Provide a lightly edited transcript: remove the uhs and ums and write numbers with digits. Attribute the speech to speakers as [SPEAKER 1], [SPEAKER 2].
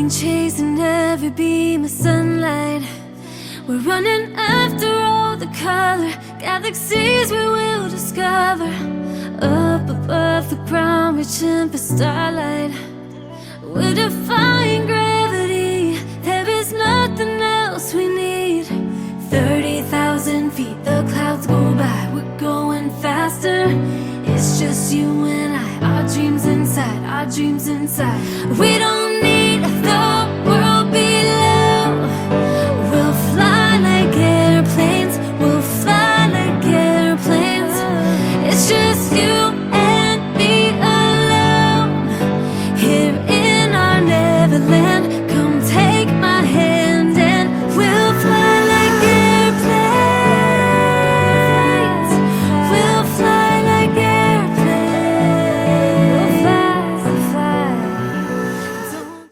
[SPEAKER 1] running, chasing every beam of sunlight. We're running after all the color galaxies we will discover. Up above the ground, reaching for starlight. We're defying gravity, there is nothing else we need. 30,000 feet, the clouds go by, we're going faster. It's just you and I, our dreams inside, our dreams inside. We don't